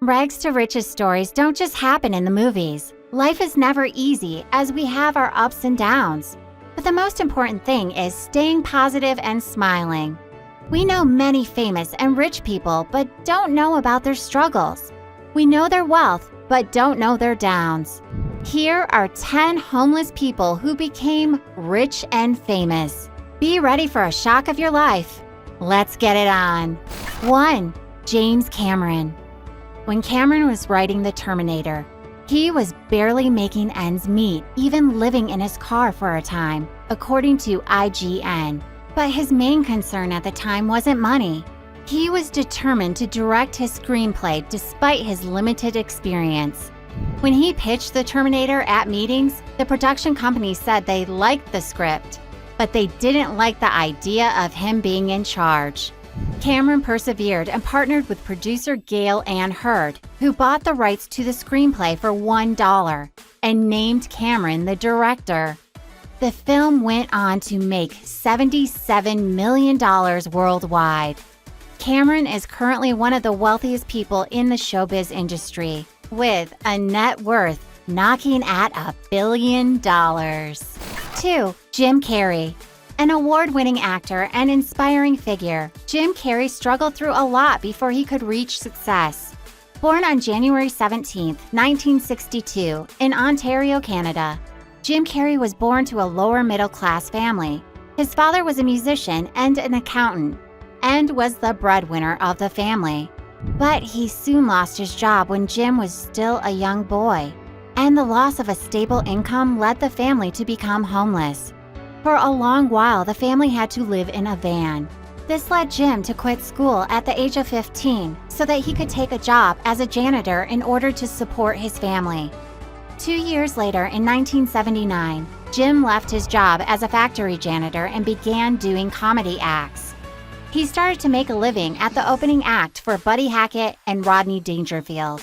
Rags to riches stories don't just happen in the movies. Life is never easy as we have our ups and downs. But the most important thing is staying positive and smiling. We know many famous and rich people but don't know about their struggles. We know their wealth but don't know their downs. Here are 10 homeless people who became rich and famous. Be ready for a shock of your life. Let's get it on. 1. James Cameron. When Cameron was writing The Terminator, he was barely making ends meet, even living in his car for a time, according to IGN. But his main concern at the time wasn't money. He was determined to direct his screenplay despite his limited experience. When he pitched The Terminator at meetings, the production company said they liked the script, but they didn't like the idea of him being in charge. Cameron persevered and partnered with producer Gail Ann Hurd, who bought the rights to the screenplay for $1 and named Cameron the director. The film went on to make $77 million worldwide. Cameron is currently one of the wealthiest people in the showbiz industry, with a net worth knocking at $1 billion. 2. Jim Carrey. An award-winning actor and inspiring figure, Jim Carrey struggled through a lot before he could reach success. Born on January 17, 1962, in Ontario, Canada, Jim Carrey was born to a lower-middle-class family. His father was a musician and an accountant, and was the breadwinner of the family. But he soon lost his job when Jim was still a young boy, and the loss of a stable income led the family to become homeless. For a long while, the family had to live in a van. This led Jim to quit school at the age of 15 so that he could take a job as a janitor in order to support his family. 2 years later, in 1979, Jim left his job as a factory janitor and began doing comedy acts. He started to make a living at the opening act for Buddy Hackett and Rodney Dangerfield.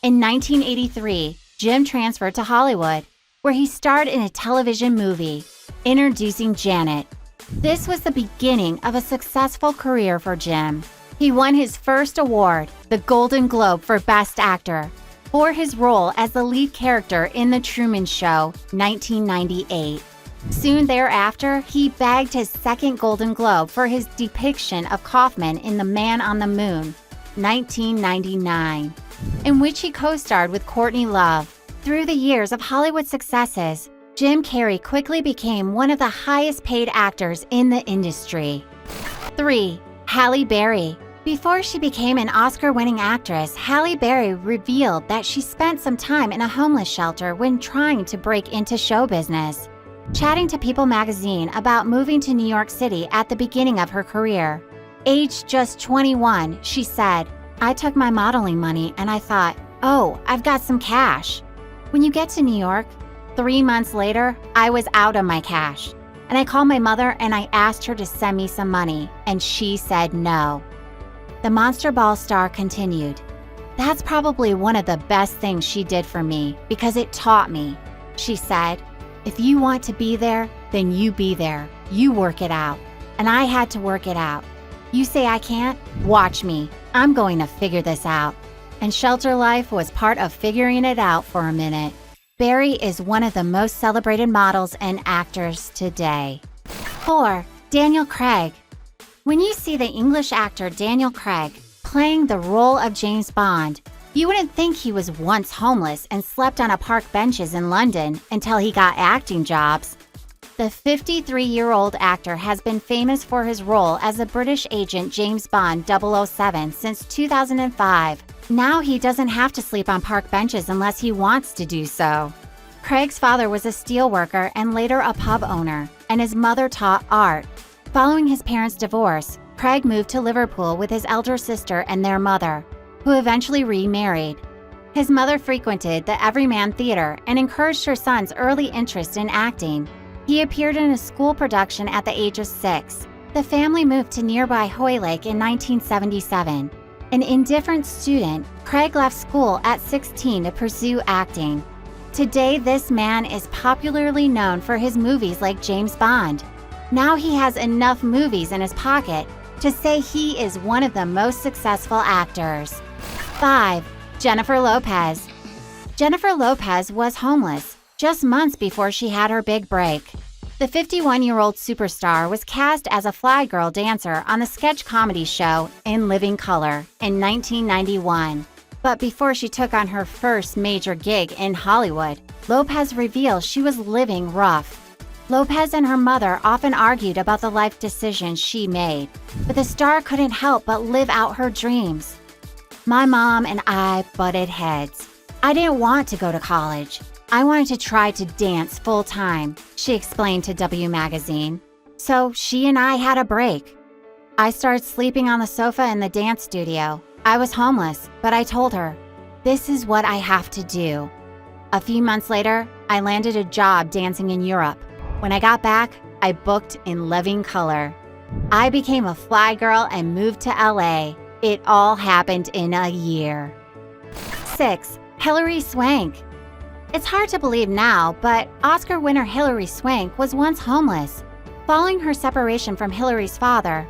In 1983, Jim transferred to Hollywood, where he starred in a television movie, Introducing Janet. This was the beginning of a successful career for Jim. He won his first award, the Golden Globe for Best Actor, for his role as the lead character in The Truman Show, 1998. Soon thereafter, he bagged his second Golden Globe for his depiction of Kaufman in The Man on the Moon, 1999, in which he co-starred with Courtney Love. Through the years of Hollywood successes, Jim Carrey quickly became one of the highest-paid actors in the industry. 3. Halle Berry. Before she became an Oscar-winning actress, Halle Berry revealed that she spent some time in a homeless shelter when trying to break into show business. Chatting to People magazine about moving to New York City at the beginning of her career. Aged just 21, she said, "I took my modeling money and I thought, oh, I've got some cash." When you get to New York, 3 months later, I was out of my cash. And I called my mother and I asked her to send me some money, and she said no. The Monster Ball star continued, "That's probably one of the best things she did for me because it taught me." She said, "If you want to be there, then you be there. You work it out." And I had to work it out. You say I can't? Watch me. I'm going to figure this out. And shelter life was part of figuring it out for a minute. Berry is one of the most celebrated models and actors today. 4. Daniel Craig. When you see the English actor Daniel Craig playing the role of James Bond, you wouldn't think he was once homeless and slept on a park benches in London until he got acting jobs. The 53-year-old actor has been famous for his role as the British agent James Bond 007 since 2005. Now he doesn't have to sleep on park benches unless he wants to do so. Craig's father was a steelworker and later a pub owner, and his mother taught art. Following his parents' divorce, Craig moved to Liverpool with his elder sister and their mother, who eventually remarried. His mother frequented the Everyman Theatre and encouraged her son's early interest in acting. He appeared in a school production at the age of 6. The family moved to nearby Hoylake in 1977. An indifferent student, Craig left school at 16 to pursue acting. Today, this man is popularly known for his movies like James Bond. Now he has enough movies in his pocket to say he is one of the most successful actors. 5. Jennifer Lopez. Jennifer Lopez was homeless just months before she had her big break. The 51-year-old superstar was cast as a fly girl dancer on the sketch comedy show In Living Color in 1991. But before she took on her first major gig in Hollywood, Lopez revealed she was living rough. Lopez and her mother often argued about the life decisions she made, but the star couldn't help but live out her dreams. My mom and I butted heads. I didn't want to go to college. I wanted to try to dance full-time, she explained to W Magazine. So she and I had a break. I started sleeping on the sofa in the dance studio. I was homeless, but I told her, this is what I have to do. A few months later, I landed a job dancing in Europe. When I got back, I booked In Living Color. I became a fly girl and moved to LA. It all happened in a year. 6. Hilary Swank. It's hard to believe now, but Oscar winner Hilary Swank was once homeless. Following her separation from Hilary's father,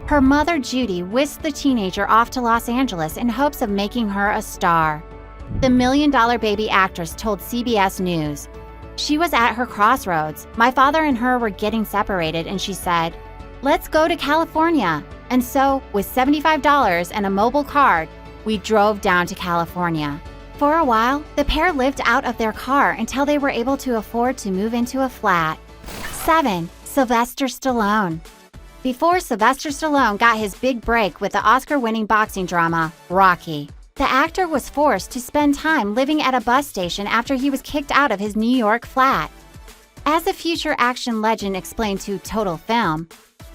her mother Judy whisked the teenager off to Los Angeles in hopes of making her a star. The $1 Million Baby actress told CBS News, "She was at her crossroads. My father and her were getting separated, and she said, 'Let's go to California.' And so, with $75 and a mobile card, we drove down to California. For a while, the pair lived out of their car until they were able to afford to move into a flat." 7. Sylvester Stallone. Before Sylvester Stallone got his big break with the Oscar-winning boxing drama, Rocky, the actor was forced to spend time living at a bus station after he was kicked out of his New York flat. As the future action legend explained to Total Film,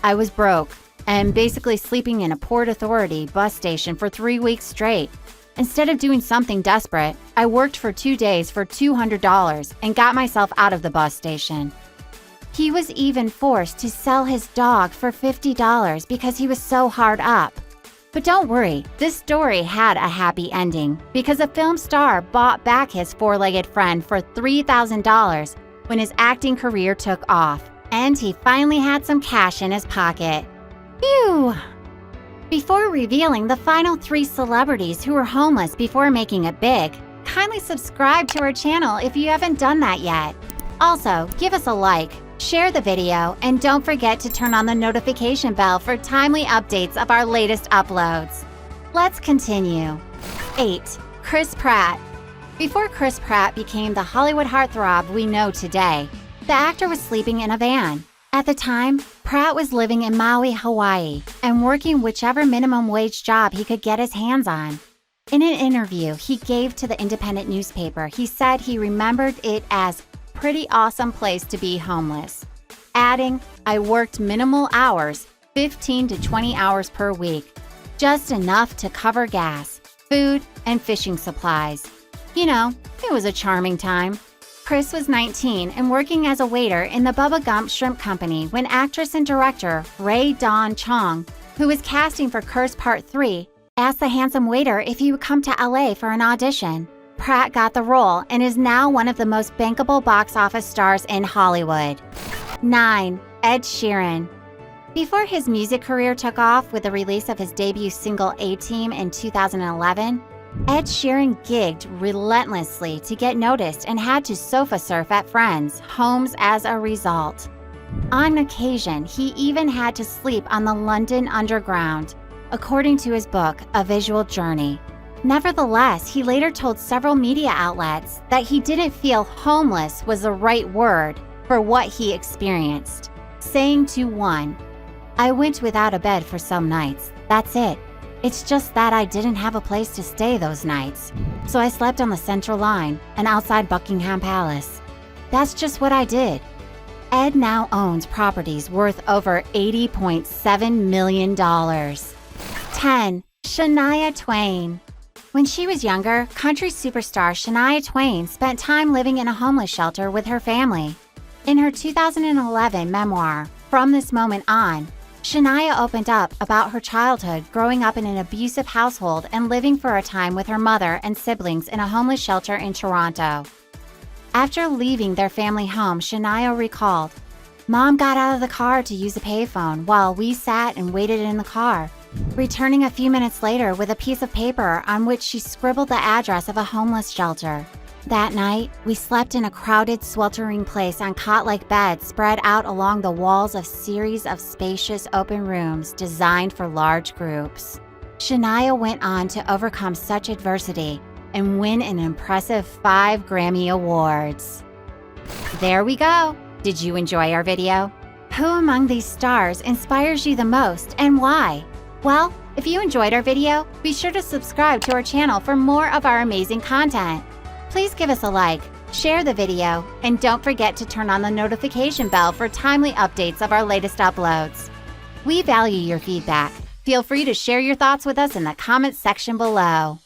"I was broke and basically sleeping in a Port Authority bus station for 3 weeks straight. Instead of doing something desperate, I worked for 2 days for $200 and got myself out of the bus station." He was even forced to sell his dog for $50 because he was so hard up. But don't worry, this story had a happy ending because a film star bought back his four-legged friend for $3,000 when his acting career took off, and he finally had some cash in his pocket. Phew! Before revealing the final 3 celebrities who were homeless before making it big, kindly subscribe to our channel if you haven't done that yet. Also, give us a like, share the video, and don't forget to turn on the notification bell for timely updates of our latest uploads. Let's continue. 8. Chris Pratt. Before Chris Pratt became the Hollywood heartthrob we know today, the actor was sleeping in a van. At the time, Pratt was living in Maui, Hawaii, and working whichever minimum wage job he could get his hands on. In an interview he gave to the independent newspaper, he said he remembered it as a pretty awesome place to be homeless, adding, "I worked minimal hours, 15 to 20 hours per week, just enough to cover gas, food, and fishing supplies. You know, it was a charming time." Chris was 19 and working as a waiter in the Bubba Gump Shrimp Company when actress and director Ray Dawn Chong, who was casting for Curse Part 3, asked the handsome waiter if he would come to LA for an audition. Pratt got the role and is now one of the most bankable box office stars in Hollywood. 9. Ed Sheeran. Before his music career took off with the release of his debut single A-Team in 2011, Ed Sheeran gigged relentlessly to get noticed and had to sofa surf at friends' homes as a result. On occasion, he even had to sleep on the London Underground, according to his book, A Visual Journey. Nevertheless, he later told several media outlets that he didn't feel homeless was the right word for what he experienced, saying to one, "I went without a bed for some nights. That's it. It's just that I didn't have a place to stay those nights. So I slept on the Central Line and outside Buckingham Palace. That's just what I did." Ed now owns properties worth over $80.7 million. 10. Shania Twain. When she was younger, country superstar Shania Twain spent time living in a homeless shelter with her family. In her 2011 memoir, From This Moment On, Shania opened up about her childhood growing up in an abusive household and living for a time with her mother and siblings in a homeless shelter in Toronto. After leaving their family home, Shania recalled, "Mom got out of the car to use a payphone while we sat and waited in the car. returning a few minutes later with a piece of paper on which she scribbled the address of a homeless shelter. That night, we slept in a crowded, sweltering place on cot-like beds spread out along the walls of series of spacious open rooms designed for large groups. Shania went on to overcome such adversity and win an impressive 5 Grammy Awards. There we go! Did you enjoy our video? Who among these stars inspires you the most and why? Well, if you enjoyed our video, be sure to subscribe to our channel for more of our amazing content. Please give us a like, share the video, and don't forget to turn on the notification bell for timely updates of our latest uploads. We value your feedback. Feel free to share your thoughts with us in the comments section below.